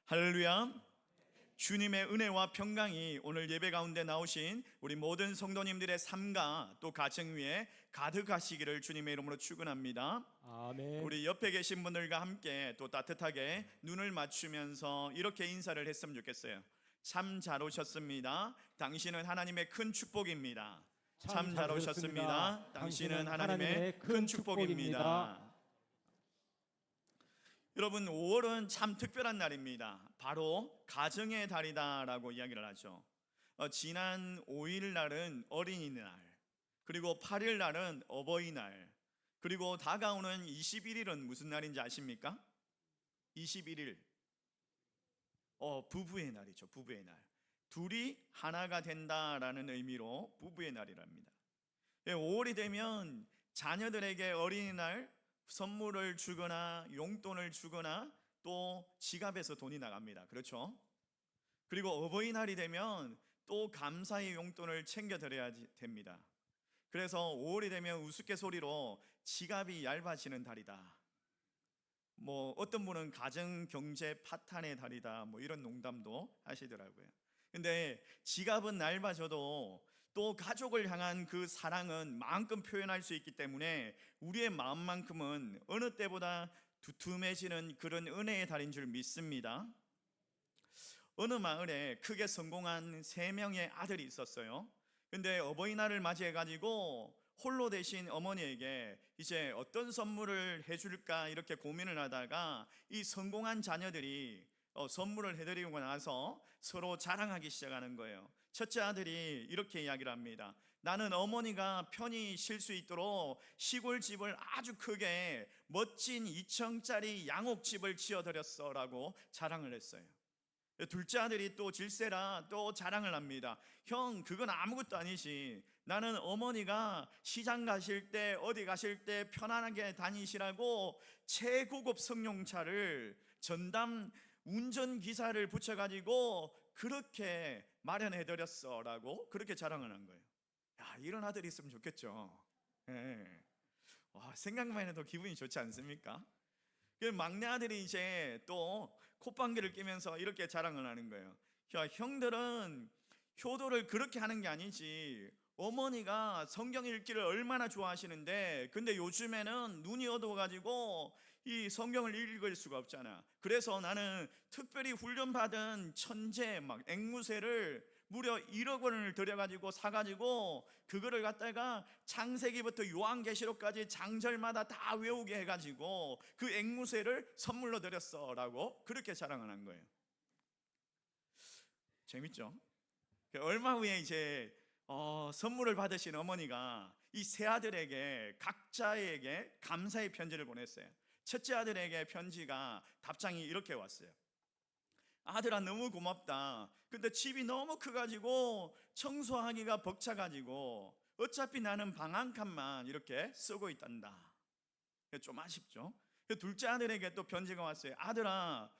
할렐루야. 주님의 은혜와 평강이 오늘 예배 가운데 나오신 우리 모든 성도님들의 삶과 또 가정 위에 가득하시기를 주님의 이름으로 축원합니다. 아멘. 우리 옆에 계신 분들과 함께 또 따뜻하게 눈을 맞추면서 이렇게 인사를 했으면 좋겠어요. 참 잘 오셨습니다. 당신은 하나님의 큰 축복입니다. 참 잘 오셨습니다. 당신은 하나님의 큰 축복입니다. 여러분, 5월은 참 특별한 날입니다. 바로 가정의 달이다라고 이야기를 하죠. 지난 5일 날은 어린이날, 그리고 8일 날은 어버이날, 그리고 다가오는 21일은 무슨 날인지 아십니까? 21일 부부의 날이죠. 부부의 날. 둘이 하나가 된다라는 의미로 부부의 날이랍니다. 5월이 되면 자녀들에게 어린이날 선물을 주거나 용돈을 주거나 또 지갑에서 돈이 나갑니다. 그렇죠? 그리고 어버이날이 되면 또 감사의 용돈을 챙겨드려야 됩니다. 그래서 5월이 되면 우스갯소리로 지갑이 얇아지는 달이다, 어떤 분은 가정경제 파탄의 달이다, 이런 농담도 하시더라고요. 근데 지갑은 얇아져도 또 가족을 향한 그 사랑은 마음껏 표현할 수 있기 때문에 우리의 마음만큼은 어느 때보다 두툼해지는 그런 은혜의 달인 줄 믿습니다. 어느 마을에 크게 성공한 3명의 아들이 있었어요. 근데 어버이날을 맞이해가지고 홀로 되신 어머니에게 이제 어떤 선물을 해줄까 이렇게 고민을 하다가 이 성공한 자녀들이 선물을 해드리고 나서 서로 자랑하기 시작하는 거예요. 첫째 아들이 이렇게 이야기를 합니다. 나는 어머니가 편히 쉴 수 있도록 시골집을 아주 크게 멋진 2층짜리 양옥집을 지어드렸어 라고 자랑을 했어요. 둘째 아들이 또 질세라 또 자랑을 합니다. 형, 그건 아무것도 아니지. 나는 어머니가 시장 가실 때 어디 가실 때 편안하게 다니시라고 최고급 승용차를 전담 운전기사를 붙여가지고 그렇게 마련해드렸어 라고 그렇게 자랑을 한 거예요. 야, 이런 아들이 있으면 좋겠죠. 예. 와, 생각만 해도 기분이 좋지 않습니까? 그 막내 아들이 이제 또 콧방귀를 뀌면서 이렇게 자랑을 하는 거예요. 야, 형들은 효도를 그렇게 하는 게 아니지. 어머니가 성경 읽기를 얼마나 좋아하시는데 근데 요즘에는 눈이 어두워가지고 이 성경을 읽을 수가 없잖아. 그래서 나는 특별히 훈련받은 천재 앵무새를 무려 1억 원을 들여가지고 사가지고 그거를 갖다가 창세기부터 요한계시록까지 장절마다 다 외우게 해가지고 그 앵무새를 선물로 드렸어 라고 그렇게 자랑을 한 거예요. 재밌죠? 얼마 후에 이제 선물을 받으신 어머니가 이 세 아들에게 각자에게 감사의 편지를 보냈어요. 첫째 아들에게 편지가 답장이 이렇게 왔어요. 아들아, 너무 고맙다. 근데 집이 너무 커가지고 청소하기가 벅차가지고 어차피 나는 방 한 칸만 이렇게 쓰고 있단다. 좀 아쉽죠? 둘째 아들에게 또 편지가 왔어요. 아들아,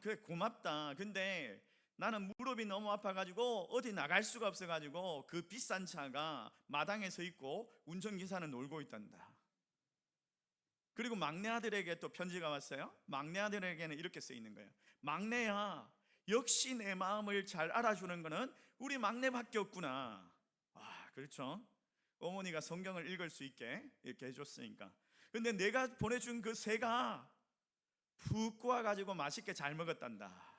그래 고맙다. 근데 나는 무릎이 너무 아파가지고 어디 나갈 수가 없어가지고 그 비싼 차가 마당에 서 있고 운전기사는 놀고 있단다. 그리고 막내 아들에게 또 편지가 왔어요. 막내 아들에게는 이렇게 써 있는 거예요. 막내야, 역시 내 마음을 잘 알아주는 거는 우리 막내밖에 없구나. 그렇죠? 어머니가 성경을 읽을 수 있게 이렇게 해줬으니까. 근데 내가 보내준 그 새가 푹 구워가지고 맛있게 잘 먹었단다.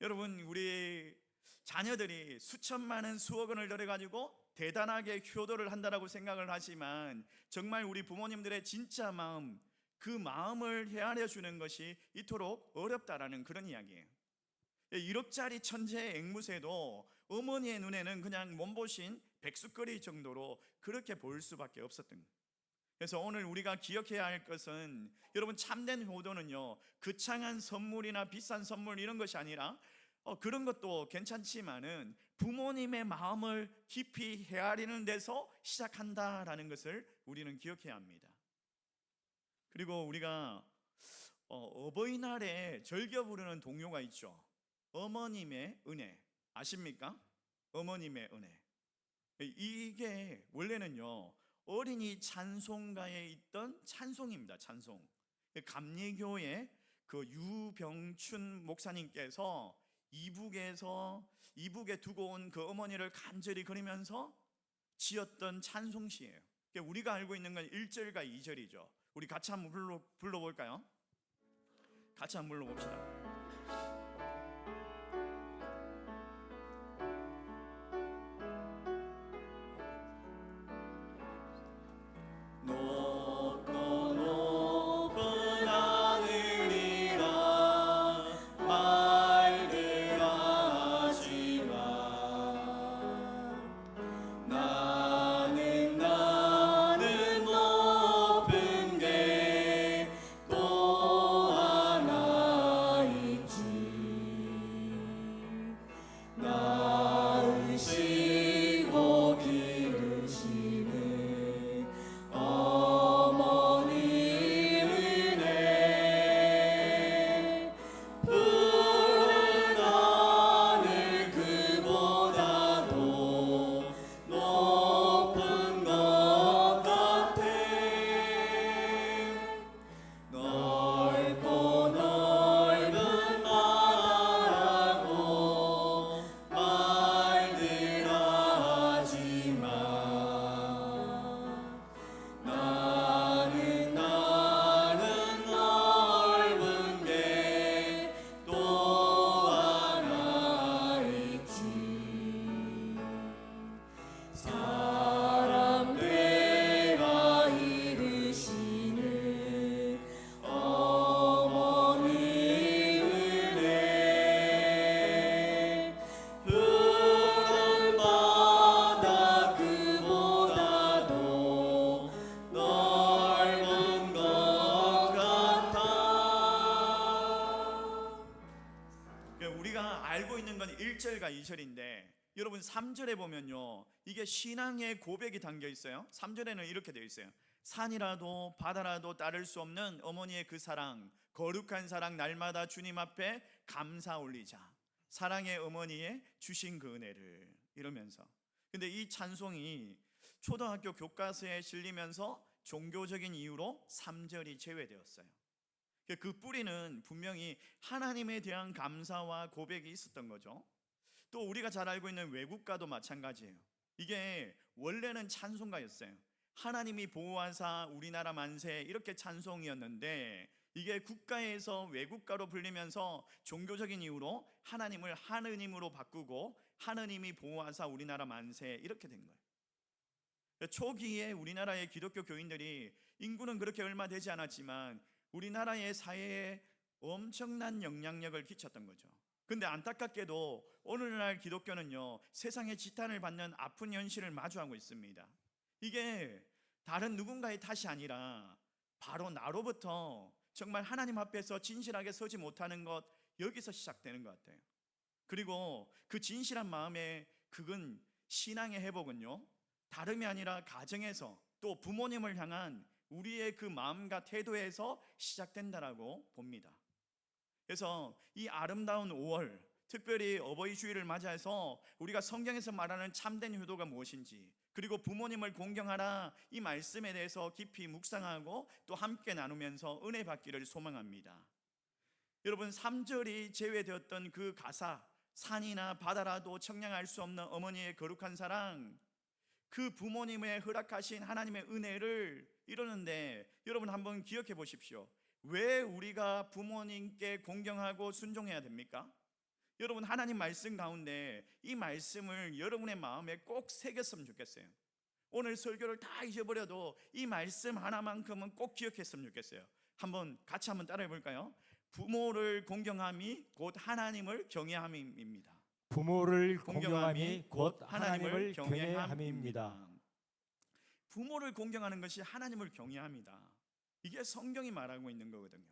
여러분, 우리 자녀들이 수천만 원, 수억 원을 들여가지고 대단하게 효도를 한다라고 생각을 하지만 정말 우리 부모님들의 진짜 마음, 그 마음을 헤아려 주는 것이 이토록 어렵다라는 그런 이야기예요. 1억짜리 천재 앵무새도 어머니의 눈에는 그냥 몸보신 백숙거리 정도로 그렇게 보일 수밖에 없었던 거예요. 그래서 오늘 우리가 기억해야 할 것은, 여러분, 참된 효도는요 거창한 선물이나 비싼 선물 이런 것이 아니라 그런 것도 괜찮지만은 부모님의 마음을 깊이 헤아리는 데서 시작한다라는 것을 우리는 기억해야 합니다. 그리고 우리가 어버이날에 즐겨 부르는 동요가 있죠. 어머님의 은혜, 아십니까? 어머님의 은혜. 이게 원래는요 어린이 찬송가에 있던 찬송입니다. 찬송. 감리교의 그 유병춘 목사님께서 이북에 두고 온 그 어머니를 간절히 그리면서 지었던 찬송시예요. 우리가 알고 있는 건 1절과 2절이죠. 우리 같이 한번 불러볼까요? 같이 한번 불러봅시다. 우리가 알고 있는 건 1절과 2절인데 여러분 3절에 보면요, 이게 신앙의 고백이 담겨 있어요. 3절에는 이렇게 되어 있어요. 산이라도 바다라도 따를 수 없는 어머니의 그 사랑, 거룩한 사랑, 날마다 주님 앞에 감사 올리자. 사랑의 어머니의 주신 그 은혜를, 이러면서. 근데 이 찬송이 초등학교 교과서에 실리면서 종교적인 이유로 3절이 제외되었어요. 그 뿌리는 분명히 하나님에 대한 감사와 고백이 있었던 거죠. 또 우리가 잘 알고 있는 외국가도 마찬가지예요. 이게 원래는 찬송가였어요. 하나님이 보호하사 우리나라 만세, 이렇게 찬송이었는데 이게 국가에서 외국가로 불리면서 종교적인 이유로 하나님을 하느님으로 바꾸고 하느님이 보호하사 우리나라 만세, 이렇게 된 거예요. 초기에 우리나라의 기독교 교인들이, 인구는 그렇게 얼마 되지 않았지만 우리나라의 사회에 엄청난 영향력을 끼쳤던 거죠. 근데 안타깝게도 오늘날 기독교는요, 세상의 지탄을 받는 아픈 현실을 마주하고 있습니다. 이게 다른 누군가의 탓이 아니라 바로 나로부터 정말 하나님 앞에서 진실하게 서지 못하는 것, 여기서 시작되는 것 같아요. 그리고 그 진실한 마음에 그건 신앙의 회복은요, 다름이 아니라 가정에서, 또 부모님을 향한 우리의 그 마음과 태도에서 시작된다라고 봅니다. 그래서 이 아름다운 5월, 특별히 어버이 주일을 맞이해서 우리가 성경에서 말하는 참된 효도가 무엇인지, 그리고 부모님을 공경하라, 이 말씀에 대해서 깊이 묵상하고 또 함께 나누면서 은혜 받기를 소망합니다. 여러분, 3절이 제외되었던 그 가사, 산이나 바다라도 청량할 수 없는 어머니의 거룩한 사랑, 그 부모님의 허락하신 하나님의 은혜를 이루는데, 여러분 한번 기억해 보십시오. 왜 우리가 부모님께 공경하고 순종해야 됩니까? 여러분, 하나님 말씀 가운데 이 말씀을 여러분의 마음에 꼭 새겼으면 좋겠어요. 오늘 설교를 다 잊어버려도 이 말씀 하나만큼은 꼭 기억했으면 좋겠어요. 같이 한번 따라해 볼까요? 부모를 공경함이 곧 하나님을 경외함입니다. 부모를 공경함이 곧 하나님을 경외함입니다. 부모를 공경하는 것이 하나님을 경외합니다. 이게 성경이 말하고 있는 거거든요.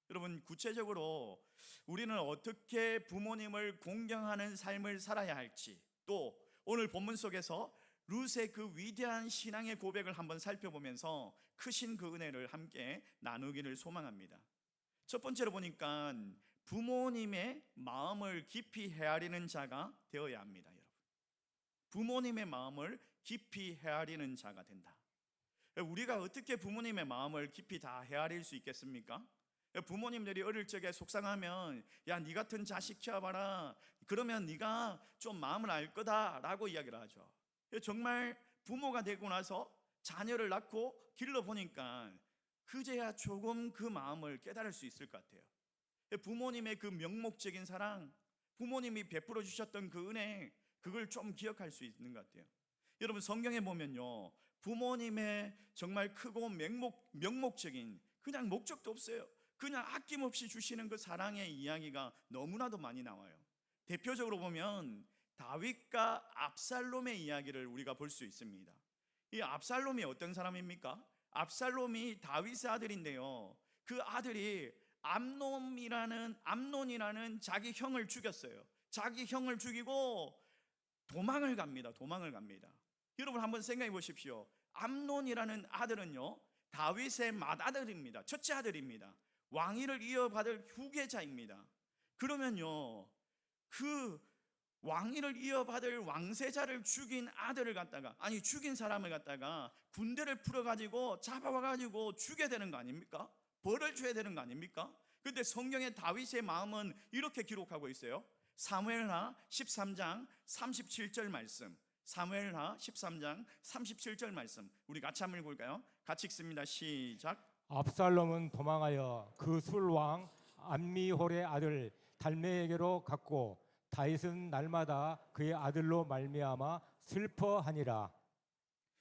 여러분, 구체적으로 우리는 어떻게 부모님을 공경하는 삶을 살아야 할지, 또 오늘 본문 속에서 룻의 그 위대한 신앙의 고백을 한번 살펴보면서 크신 그 은혜를 함께 나누기를 소망합니다. 첫 번째로 보니까 부모님의 마음을 깊이 헤아리는 자가 되어야 합니다. 여러분, 부모님의 마음을 깊이 헤아리는 자가 된다. 우리가 어떻게 부모님의 마음을 깊이 다 헤아릴 수 있겠습니까? 부모님들이 어릴 적에 속상하면 야, 네 같은 자식 키워봐라, 그러면 네가 좀 마음을 알 거다라고 이야기를 하죠. 정말 부모가 되고 나서 자녀를 낳고 길러보니까 그제야 조금 그 마음을 깨달을 수 있을 것 같아요. 부모님의 그 명목적인 사랑, 부모님이 베풀어 주셨던 그 은혜, 그걸 좀 기억할 수 있는 것 같아요. 여러분, 성경에 보면요, 부모님의 정말 크고 명목적인, 그냥 목적도 없어요, 그냥 아낌없이 주시는 그 사랑의 이야기가 너무나도 많이 나와요. 대표적으로 보면 다윗과 압살롬의 이야기를 우리가 볼 수 있습니다. 이 압살롬이 어떤 사람입니까? 압살롬이 다윗의 아들인데요, 그 아들이 암논이라는 자기 형을 죽였어요. 자기 형을 죽이고 도망을 갑니다. 여러분, 한번 생각해 보십시오. 암논이라는 아들은요, 다윗의 맏아들입니다. 첫째 아들입니다. 왕위를 이어받을 후계자입니다. 그러면요, 그 왕위를 이어받을 왕세자를 죽인 사람을 갖다가 군대를 풀어가지고 잡아와가지고 죽여야 되는 거 아닙니까? 벌을 줘야 되는 거 아닙니까? 근데 성경의 다윗의 마음은 이렇게 기록하고 있어요. 사무엘하 13장 37절 말씀, 사무엘하 13장 37절 말씀, 우리 같이 한번 읽을까요? 같이 읽습니다. 시작. 압살롬은 도망하여 그 술왕 암미홀의 아들 달메에게로 갔고 다윗은 날마다 그의 아들로 말미암아 슬퍼하니라.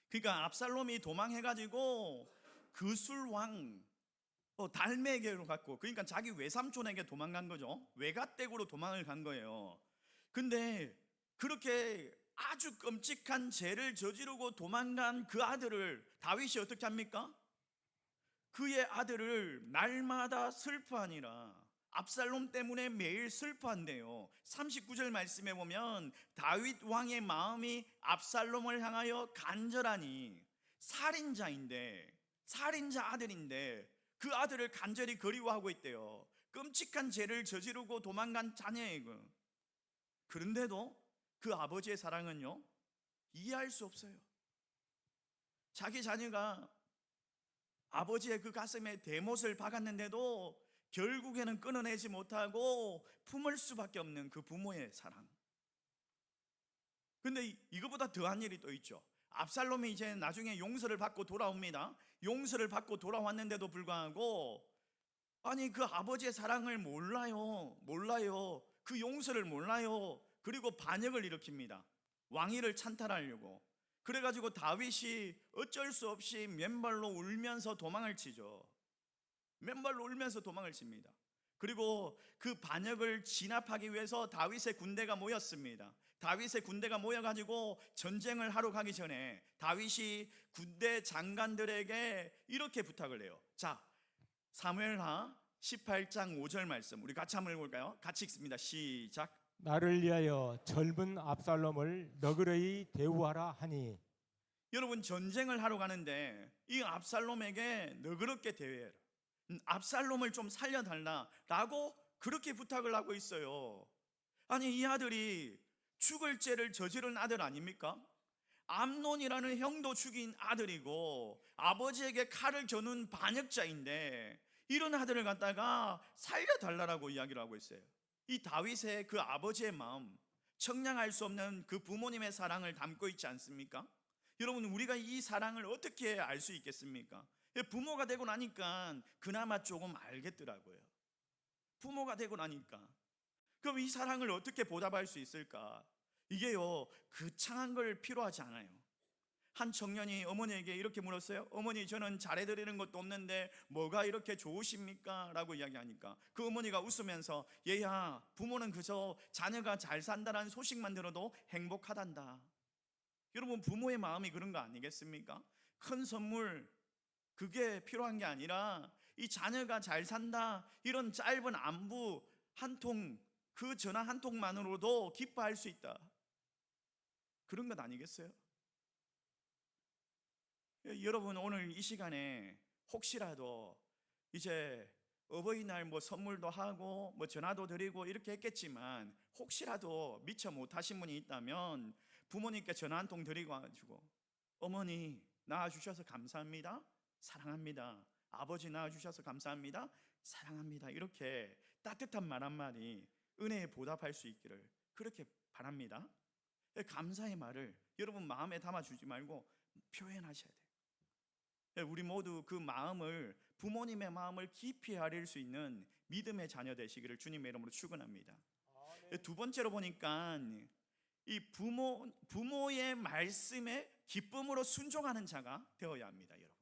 그러니까 압살롬이 도망해가지고 그 술왕 달메에게로 갔고, 그러니까 자기 외삼촌에게 도망간 거죠. 외가댁으로 도망을 간 거예요. 근데 그렇게 아주 끔찍한 죄를 저지르고 도망간 그 아들을 다윗이 어떻게 합니까? 그의 아들을 날마다 슬퍼하니라. 압살롬 때문에 매일 슬퍼한대요. 39절 말씀에 보면 다윗 왕의 마음이 압살롬을 향하여 간절하니, 살인자 아들인데 그 아들을 간절히 그리워하고 있대요. 끔찍한 죄를 저지르고 도망간 자녀에게. 그런데도 그 아버지의 사랑은요, 이해할 수 없어요. 자기 자녀가 아버지의 그 가슴에 대못을 박았는데도 결국에는 끊어내지 못하고 품을 수밖에 없는 그 부모의 사랑. 근데 이거보다 더한 일이 또 있죠. 압살롬이 이제 나중에 용서를 받고 돌아옵니다. 용서를 받고 돌아왔는데도 불구하고, 아니, 그 아버지의 사랑을 몰라요. 그 용서를 몰라요. 그리고 반역을 일으킵니다. 왕위를 찬탈하려고. 그래가지고 다윗이 어쩔 수 없이 맨발로 울면서 도망을 치죠. 맨발로 울면서 도망을 칩니다. 그리고 그 반역을 진압하기 위해서 다윗의 군대가 모였습니다. 다윗의 군대가 모여가지고 전쟁을 하러 가기 전에 다윗이 군대 장관들에게 이렇게 부탁을 해요. 자, 사무엘하 18장 5절 말씀, 우리 같이 한번 읽을까요? 같이 읽습니다. 시작. 나를 위하여 젊은 압살롬을 너그러이 대우하라 하니. 여러분, 전쟁을 하러 가는데 이 압살롬에게 너그럽게 대해라, 압살롬을 좀 살려달라라고 그렇게 부탁을 하고 있어요. 아니, 이 아들이 죽을 죄를 저지른 아들 아닙니까? 암논이라는 형도 죽인 아들이고 아버지에게 칼을 겨눈 반역자인데, 이런 아들을 갖다가 살려달라고 이야기를 하고 있어요. 이 다윗의 그 아버지의 마음, 청량할 수 없는 그 부모님의 사랑을 담고 있지 않습니까? 여러분, 우리가 이 사랑을 어떻게 알 수 있겠습니까? 부모가 되고 나니까 그나마 조금 알겠더라고요. 부모가 되고 나니까. 그럼 이 사랑을 어떻게 보답할 수 있을까? 이게요, 거창한 걸 필요하지 않아요. 한 청년이 어머니에게 이렇게 물었어요. 어머니, 저는 잘해드리는 것도 없는데 뭐가 이렇게 좋으십니까? 라고 이야기하니까 그 어머니가 웃으면서, 얘야, 부모는 그저 자녀가 잘 산다는 소식만 들어도 행복하단다. 여러분, 부모의 마음이 그런 거 아니겠습니까? 큰 선물, 그게 필요한 게 아니라 이 자녀가 잘 산다, 이런 짧은 안부 한 통, 그 전화 한 통만으로도 기뻐할 수 있다, 그런 것 아니겠어요? 여러분, 오늘 이 시간에 혹시라도 이제 어버이날 선물도 하고 전화도 드리고 이렇게 했겠지만, 혹시라도 미처 못하신 분이 있다면 부모님께 전화 한 통 드리고 가지고, 어머니 낳아주셔서 감사합니다, 사랑합니다. 아버지 낳아주셔서 감사합니다, 사랑합니다. 이렇게 따뜻한 말 한마디 은혜에 보답할 수 있기를 그렇게 바랍니다. 감사의 말을 여러분 마음에 담아주지 말고 표현하셔야 돼요. 우리 모두 그 마음을, 부모님의 마음을 깊이 아릴 수 있는 믿음의 자녀 되시기를 주님의 이름으로 축원합니다. 두 번째로 보니까 이 부모의 말씀에 기쁨으로 순종하는 자가 되어야 합니다. 여러분,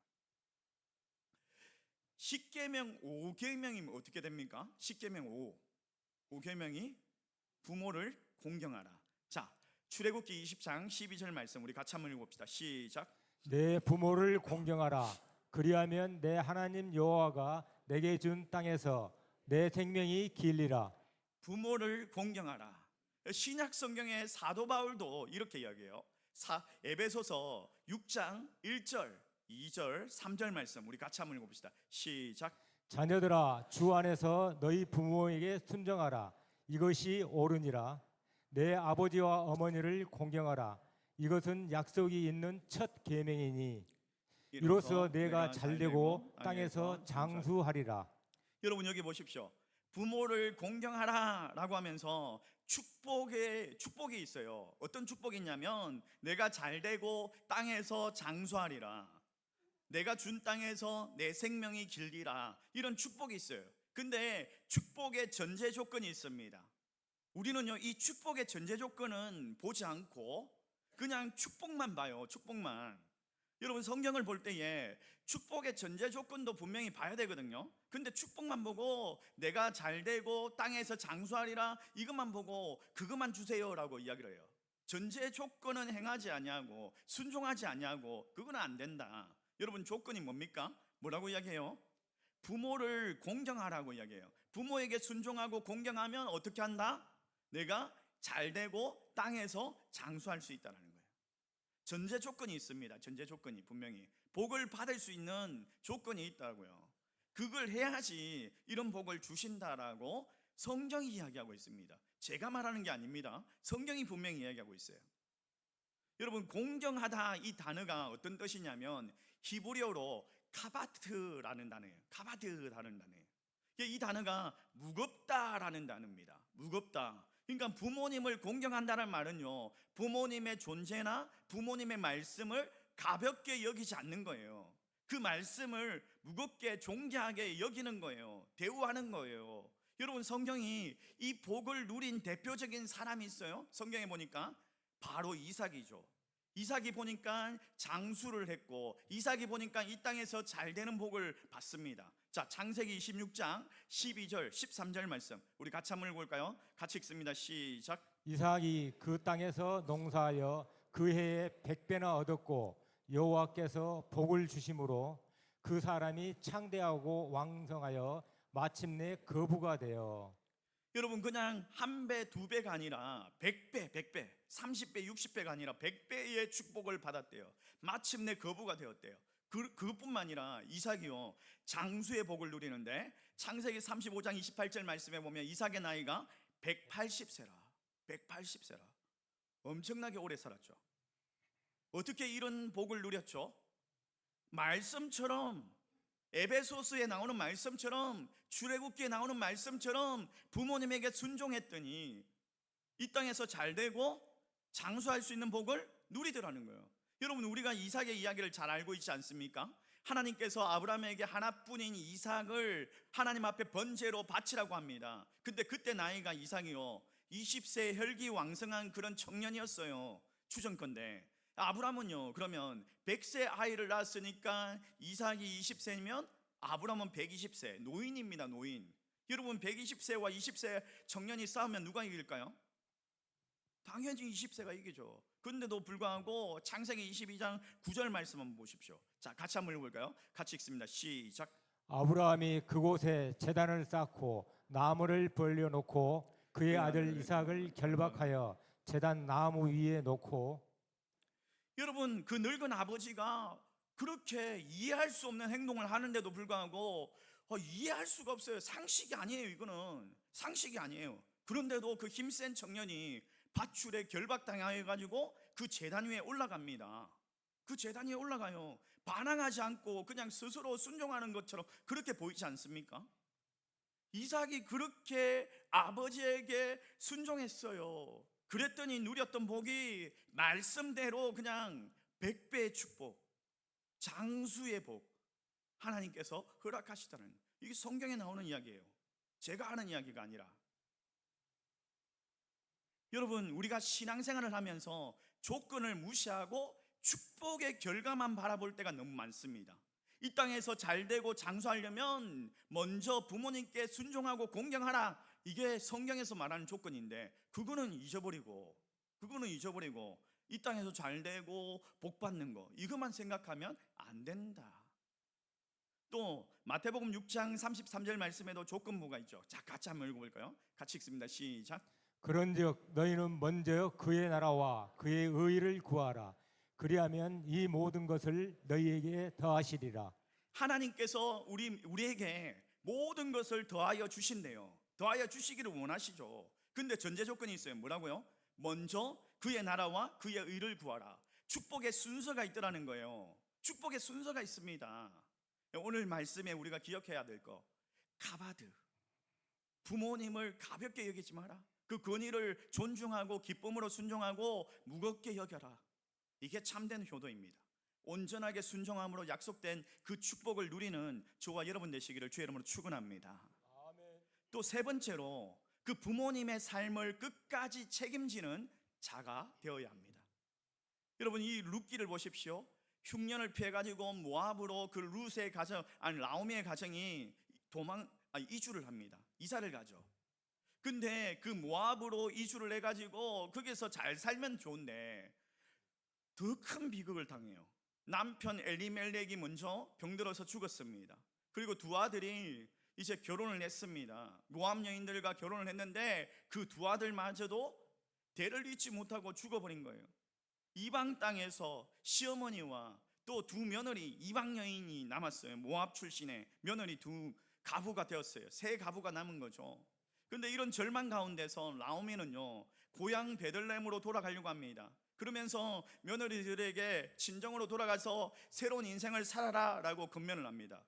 10계명 5계명이면 어떻게 됩니까? 10계명 5계명이 부모를 공경하라. 자, 출애굽기 20장 12절 말씀 우리 같이 한번 읽어봅시다. 시작. 내 부모를 공경하라. 그리하면 내 하나님 여호와가 내게 준 땅에서 내 생명이 길리라. 부모를 공경하라. 신약 성경의 사도 바울도 이렇게 이야기해요. 에베소서 6장 1절, 2절, 3절 말씀 우리 같이 한번 읽어봅시다. 시작. 자녀들아, 주 안에서 너희 부모에게 순종하라. 이것이 옳으니라. 내 아버지와 어머니를 공경하라. 이것은 약속이 있는 첫 계명이니 이로써 내가 잘되고 땅에서 장수하리라. 여러분 여기 보십시오. 부모를 공경하라라고 하면서 축복이 있어요. 어떤 축복이 있냐면 내가 잘되고 땅에서 장수하리라. 내가 준 땅에서 내 생명이 길리라. 이런 축복이 있어요. 근데 축복의 전제 조건이 있습니다. 우리는요, 이 축복의 전제 조건은 보지 않고 그냥 축복만 봐요. 축복만. 여러분 성경을 볼 때에 축복의 전제 조건도 분명히 봐야 되거든요. 근데 축복만 보고 내가 잘되고 땅에서 장수하리라 이것만 보고 그것만 주세요라고 이야기를 해요. 전제 조건은 행하지 아니하고 순종하지 아니하고 그건 안 된다. 여러분 조건이 뭡니까? 뭐라고 이야기해요? 부모를 공경하라고 이야기해요. 부모에게 순종하고 공경하면 어떻게 한다? 내가 잘되고 땅에서 장수할 수 있다는 거예요. 전제 조건이 있습니다. 전제 조건이 분명히 복을 받을 수 있는 조건이 있다고요. 그걸 해야지 이런 복을 주신다라고 성경이 이야기하고 있습니다. 제가 말하는 게 아닙니다. 성경이 분명히 이야기하고 있어요. 여러분 공경하다 이 단어가 어떤 뜻이냐면 히브리어로 카바트라는 단어예요. 카바드라는 단어예요. 이 단어가 무겁다라는 단어입니다. 무겁다. 그러니까 부모님을 공경한다는 말은요, 부모님의 존재나 부모님의 말씀을 가볍게 여기지 않는 거예요. 그 말씀을 무겁게 존귀하게 여기는 거예요. 대우하는 거예요. 여러분 성경이 이 복을 누린 대표적인 사람이 있어요. 성경에 보니까 바로 이삭이죠. 이삭이 보니까 장수를 했고 이삭이 보니까 이 땅에서 잘 되는 복을 받습니다. 자, 창세기 26장 12절 13절 말씀 우리 같이 한번 읽어볼까요? 같이 읽습니다. 시작. 이삭이 그 땅에서 농사하여 그 해에 100배나 얻었고 여호와께서 복을 주심으로 그 사람이 창대하고 왕성하여 마침내 거부가 되어. 여러분 그냥 한 배, 두 배가 아니라 100배, 30배, 60배가 아니라 100배의 축복을 받았대요. 마침내 거부가 되었대요. 그것뿐만 아니라 이삭이요 장수의 복을 누리는데 창세기 35장 28절 말씀에 보면 이삭의 나이가 180세라. 180세라. 엄청나게 오래 살았죠. 어떻게 이런 복을 누렸죠? 말씀처럼, 에베소서에 나오는 말씀처럼, 출애굽기에 나오는 말씀처럼 부모님에게 순종했더니 이 땅에서 잘되고 장수할 수 있는 복을 누리더라는 거예요. 여러분 우리가 이삭의 이야기를 잘 알고 있지 않습니까? 하나님께서 아브라함에게 하나뿐인 이삭을 하나님 앞에 번제로 바치라고 합니다. 근데 그때 나이가 이삭이요 20세 혈기왕성한 그런 청년이었어요. 추정컨대 아브라함은요 그러면 100세 아이를 낳았으니까 이삭이 20세면 아브라함은 120세 노인입니다. 노인. 여러분 120세와 20세 청년이 싸우면 누가 이길까요? 당연히 20세가 이기죠. 그런데도 불구하고 창세기 22장 9절 말씀 한번 보십시오. 자, 같이 한번 읽어볼까요? 같이 읽습니다. 시작. 아브라함이 그곳에 제단을 쌓고 나무를 벌려놓고 그의 아들 이삭을 결박하여 제단 나무 위에 놓고. 여러분 그 늙은 아버지가 그렇게 이해할 수 없는 행동을 하는데도 불구하고 이해할 수가 없어요. 상식이 아니에요. 이거는 상식이 아니에요. 그런데도 그 힘센 청년이 밧줄에 결박당해가지고 그 제단 위에 올라갑니다. 그 제단 위에 올라가요. 반항하지 않고 그냥 스스로 순종하는 것처럼 그렇게 보이지 않습니까? 이삭이 그렇게 아버지에게 순종했어요. 그랬더니 누렸던 복이 말씀대로 그냥 100배의 축복, 장수의 복, 하나님께서 허락하시다는, 이게 성경에 나오는 이야기예요. 제가 하는 이야기가 아니라. 여러분, 우리가 신앙생활을 하면서 조건을 무시하고 축복의 결과만 바라볼 때가 너무 많습니다. 이 땅에서 잘되고 장수하려면 먼저 부모님께 순종하고 공경하라, 이게 성경에서 말하는 조건인데, 그거는 잊어버리고 이 땅에서 잘되고 복받는 거, 이것만 생각하면 안 된다. 또 마태복음 6장 33절 말씀에도 조건부가 있죠. 자, 같이 한번 읽어볼까요? 같이 읽습니다. 시작. 그런즉 너희는 먼저 그의 나라와 그의 의를 구하라. 그리하면 이 모든 것을 너희에게 더하시리라. 하나님께서 우리에게 모든 것을 더하여 주신대요. 더하여 주시기를 원하시죠. 근데 전제 조건이 있어요. 뭐라고요? 먼저 그의 나라와 그의 의를 구하라. 축복의 순서가 있더라는 거예요. 축복의 순서가 있습니다. 오늘 말씀에 우리가 기억해야 될 거, 가바드, 부모님을 가볍게 여기지 마라. 그 권위를 존중하고 기쁨으로 순종하고 무겁게 여겨라. 이게 참된 효도입니다. 온전하게 순종함으로 약속된 그 축복을 누리는 저와 여러분 되시기를 주의 이름으로 축원합니다. 또 세 번째로, 그 부모님의 삶을 끝까지 책임지는 자가 되어야 합니다. 여러분, 이 룻기를 보십시오. 흉년을 피해가지고 모압으로 그 룻의 가정, 나오미의 가정이 이주를 합니다. 이사를 가죠. 근데 그 모압으로 이주를 해가지고 거기서 잘 살면 좋은데 더 큰 비극을 당해요. 남편 엘리멜렉이 먼저 병들어서 죽었습니다. 그리고 두 아들이 이제 결혼을 했습니다. 모압 여인들과 결혼을 했는데 그 두 아들마저도 대를 잇지 못하고 죽어버린 거예요. 이방 땅에서 시어머니와 또 두 며느리, 이방 여인이 남았어요. 모압 출신의 며느리 두 가부가 되었어요. 세 가부가 남은 거죠. 근데 이런 절망 가운데서 나오미는요, 고향 베들레헴으로 돌아가려고 합니다. 그러면서 며느리들에게 친정으로 돌아가서 새로운 인생을 살아라 라고 권면을 합니다.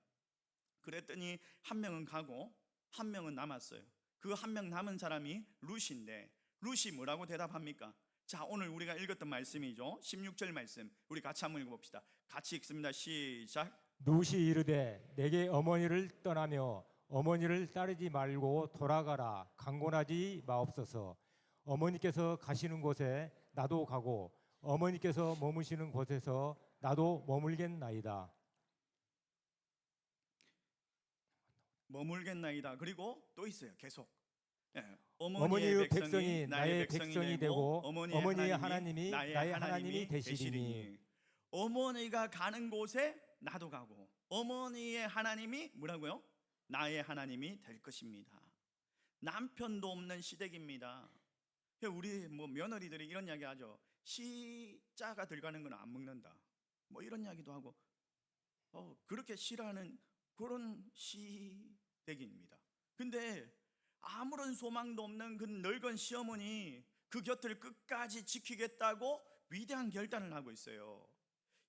그랬더니 한 명은 가고 한 명은 남았어요. 그 한 명 남은 사람이 룻인데, 룻이 뭐라고 대답합니까? 자, 오늘 우리가 읽었던 말씀이죠. 16절 말씀 우리 같이 한번 읽어봅시다. 같이 읽습니다. 시작. 룻이 이르되 내게 어머니를 떠나며 어머니를 따르지 말고 돌아가라. 강권하지 마옵소서. 어머니께서 가시는 곳에 나도 가고 어머니께서 머무시는 곳에서 나도 머물겠나이다. 머물겠나이다. 그리고 또 있어요. 계속. 어머니의 백성이 나의 백성이 되고 어머니의 하나님이 나의 하나님이 되시리니. 어머니가 가는 곳에 나도 가고 어머니의 하나님이 뭐라고요? 나의 하나님이 될 것입니다. 남편도 없는 시댁입니다. 우리 며느리들이 이런 이야기 하죠. 시자가 들어가는 건 안 먹는다, 이런 이야기도 하고 그렇게 싫어하는 그런 시댁입니다. 근데 아무런 소망도 없는 그 늙은 시어머니, 그 곁을 끝까지 지키겠다고 위대한 결단을 하고 있어요.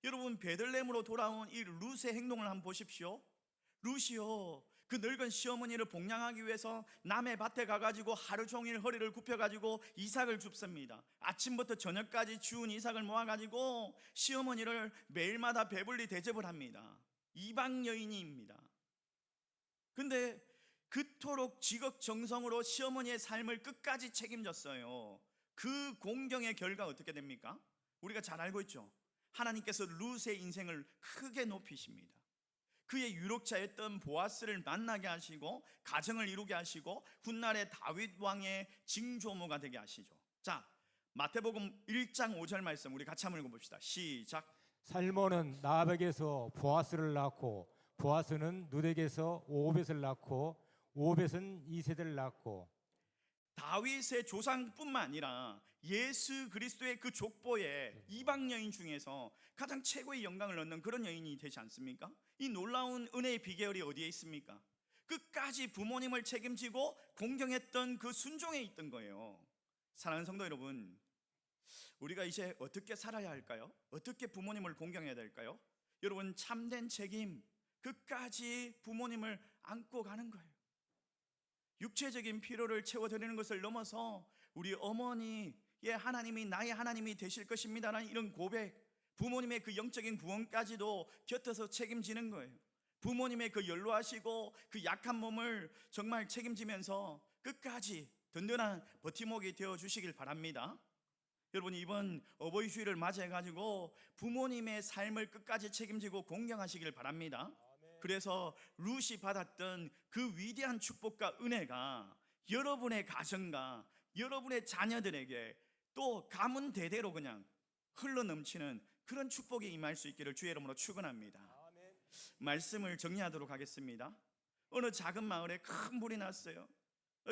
여러분, 베들레헴으로 돌아온 이 룻의 행동을 한번 보십시오. 룻이요, 그 늙은 시어머니를 복양하기 위해서 남의 밭에 가가지고 하루 종일 허리를 굽혀가지고 이삭을 줍습니다. 아침부터 저녁까지 주운 이삭을 모아가지고 시어머니를 매일마다 배불리 대접을 합니다. 이방 여인입니다. 근데 그토록 지극정성으로 시어머니의 삶을 끝까지 책임졌어요. 그 공경의 결과 어떻게 됩니까? 우리가 잘 알고 있죠. 하나님께서 룻의 인생을 크게 높이십니다. 그의 유력자였던 보아스를 만나게 하시고 가정을 이루게 하시고 훗날의 다윗 왕의 징조모가 되게 하시죠. 자, 마태복음 1장 5절 말씀 우리 같이 한번 읽어봅시다. 시작. 살몬은 나백에서 보아스를 낳고 보아스는 룻에게서 오벳을 낳고 오벳은 이세를 낳고. 다윗의 조상뿐만 아니라 예수 그리스도의 그 족보에 이방 여인 중에서 가장 최고의 영광을 얻는 그런 여인이 되지 않습니까? 이 놀라운 은혜의 비결이 어디에 있습니까? 끝까지 부모님을 책임지고 공경했던 그 순종에 있던 거예요. 사랑하는 성도 여러분, 우리가 이제 어떻게 살아야 할까요? 어떻게 부모님을 공경해야 될까요? 여러분, 참된 책임, 끝까지 부모님을 안고 가는 거예요. 육체적인 필요를 채워드리는 것을 넘어서 우리 어머니의 하나님이 나의 하나님이 되실 것입니다라는 이런 고백, 부모님의 그 영적인 구원까지도 곁에서 책임지는 거예요. 부모님의 그 연로하시고 그 약한 몸을 정말 책임지면서 끝까지 든든한 버팀목이 되어 주시길 바랍니다. 여러분, 이번 어버이 주일을 맞이해가지고 부모님의 삶을 끝까지 책임지고 공경하시길 바랍니다. 그래서 룻이 받았던 그 위대한 축복과 은혜가 여러분의 가정과 여러분의 자녀들에게 또 가문 대대로 그냥 흘러넘치는 그런 축복이 임할 수 있기를 주의 이름으로 축원합니다. 말씀을 정리하도록 하겠습니다. 어느 작은 마을에 큰 불이 났어요.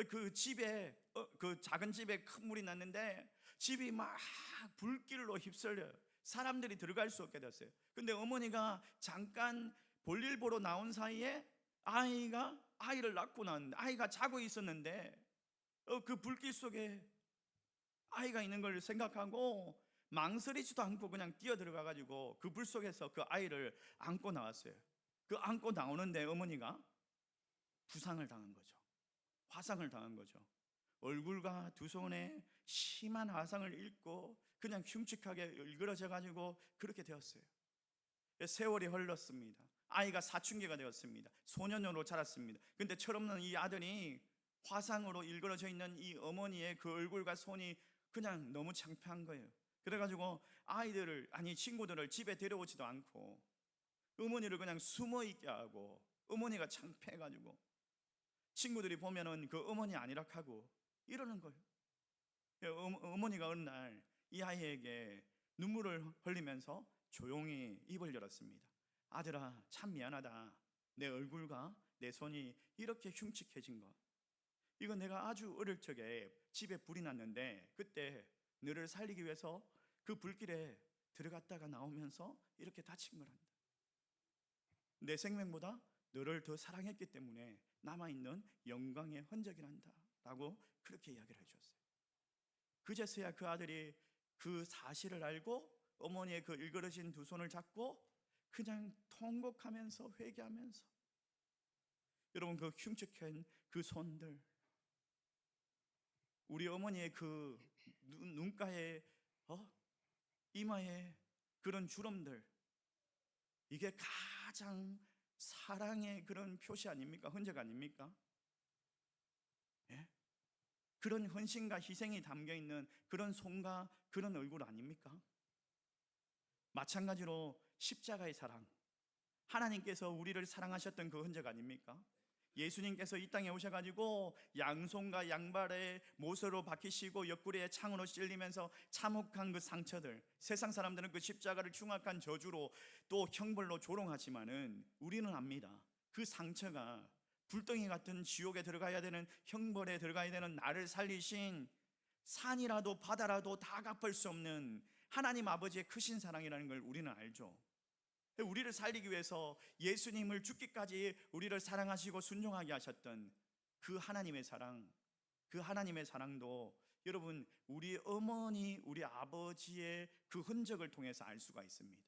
그 집에 그 작은 집에 큰 불이 났는데 집이 막 불길로 휩쓸려요. 사람들이 들어갈 수 없게 됐어요. 근데 어머니가 잠깐 볼일 보러 나온 사이에 아이를 낳고 나왔는데, 아이가 자고 있었는데 그 불길 속에 아이가 있는 걸 생각하고 망설이지도 않고 그냥 뛰어들어가 가지고 그 불 속에서 그 아이를 안고 나왔어요. 그 안고 나오는데 어머니가 부상을 당한 거죠. 화상을 당한 거죠. 얼굴과 두 손에 심한 화상을 입고 그냥 흉측하게 일그러져 가지고 그렇게 되었어요. 세월이 흘렀습니다. 아이가 사춘기가 되었습니다. 소년으로 자랐습니다. 근데 철없는 이 아들이 화상으로 일그러져 있는 이 어머니의 그 얼굴과 손이 그냥 너무 창피한 거예요. 그래가지고 친구들을 집에 데려오지도 않고 어머니를 그냥 숨어 있게 하고, 어머니가 창피해가지고 친구들이 보면은 그 어머니 아니라 하고 이러는 거예요. 어머니가 어느 날 이 아이에게 눈물을 흘리면서 조용히 입을 열었습니다. 아들아, 참 미안하다. 내 얼굴과 내 손이 이렇게 흉측해진 것, 이건 내가 아주 어릴 적에 집에 불이 났는데 그때 너를 살리기 위해서 그 불길에 들어갔다가 나오면서 이렇게 다친 거란다. 내 생명보다 너를 더 사랑했기 때문에 남아있는 영광의 흔적이란다 라고 그렇게 이야기를 해주었어요. 그제서야 그 아들이 그 사실을 알고 어머니의 그 일그러진 두 손을 잡고 그냥 통곡하면서 회개하면서, 여러분, 그 흉측한 그 손들, 우리 어머니의 그 눈가에 이마에 그런 주름들, 이게 가장 사랑의 그런 표시 아닙니까? 흔적 아닙니까? 예? 그런 헌신과 희생이 담겨있는 그런 손과 그런 얼굴 아닙니까? 마찬가지로 십자가의 사랑, 하나님께서 우리를 사랑하셨던 그 흔적 아닙니까? 예수님께서 이 땅에 오셔가지고 양손과 양발에 못으로 박히시고 옆구리에 창으로 찔리면서 참혹한 그 상처들, 세상 사람들은 그 십자가를 흉악한 저주로 또 형벌로 조롱하지만은 우리는 압니다. 그 상처가 불덩이 같은 지옥에 들어가야 되는, 형벌에 들어가야 되는 나를 살리신, 산이라도 바다라도 다 갚을 수 없는 하나님 아버지의 크신 사랑이라는 걸 우리는 알죠. 우리를 살리기 위해서 예수님을 죽기까지 우리를 사랑하시고 순종하게 하셨던 그 하나님의 사랑, 그 하나님의 사랑도 여러분, 우리 어머니, 우리 아버지의 그 흔적을 통해서 알 수가 있습니다.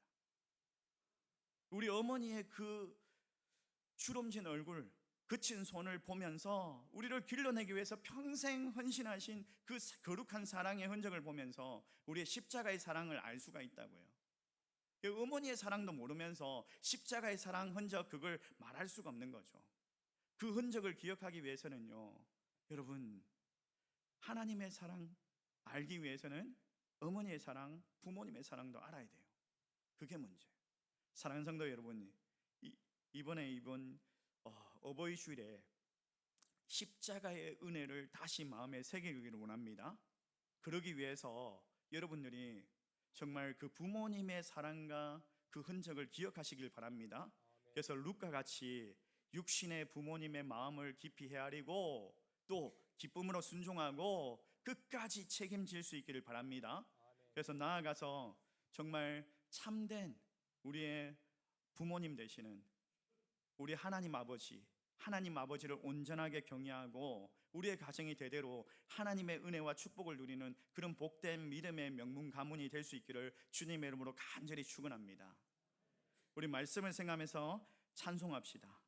우리 어머니의 그 주름진 얼굴, 그친 손을 보면서 우리를 길러내기 위해서 평생 헌신하신 그 거룩한 사랑의 흔적을 보면서 우리의 십자가의 사랑을 알 수가 있다고요. 어머니의 사랑도 모르면서 십자가의 사랑 흔적, 그걸 말할 수가 없는 거죠. 그 흔적을 기억하기 위해서는요, 여러분, 하나님의 사랑 알기 위해서는 어머니의 사랑, 부모님의 사랑도 알아야 돼요. 그게 문제예요. 사랑하는 성도 여러분, 이번 어버이 주일에 십자가의 은혜를 다시 마음에 새기기를 원합니다. 그러기 위해서 여러분들이 정말 그 부모님의 사랑과 그 흔적을 기억하시길 바랍니다. 그래서 룻과 같이 육신의 부모님의 마음을 깊이 헤아리고 또 기쁨으로 순종하고 끝까지 책임질 수 있기를 바랍니다. 그래서 나아가서 정말 참된 우리의 부모님 되시는 우리 하나님 아버지를 온전하게 경외하고 우리의 가정이 대대로 하나님의 은혜와 축복을 누리는 그런 복된 믿음의 명문 가문이 될 수 있기를 주님의 이름으로 간절히 축원합니다. 우리 말씀을 생각하면서 찬송합시다.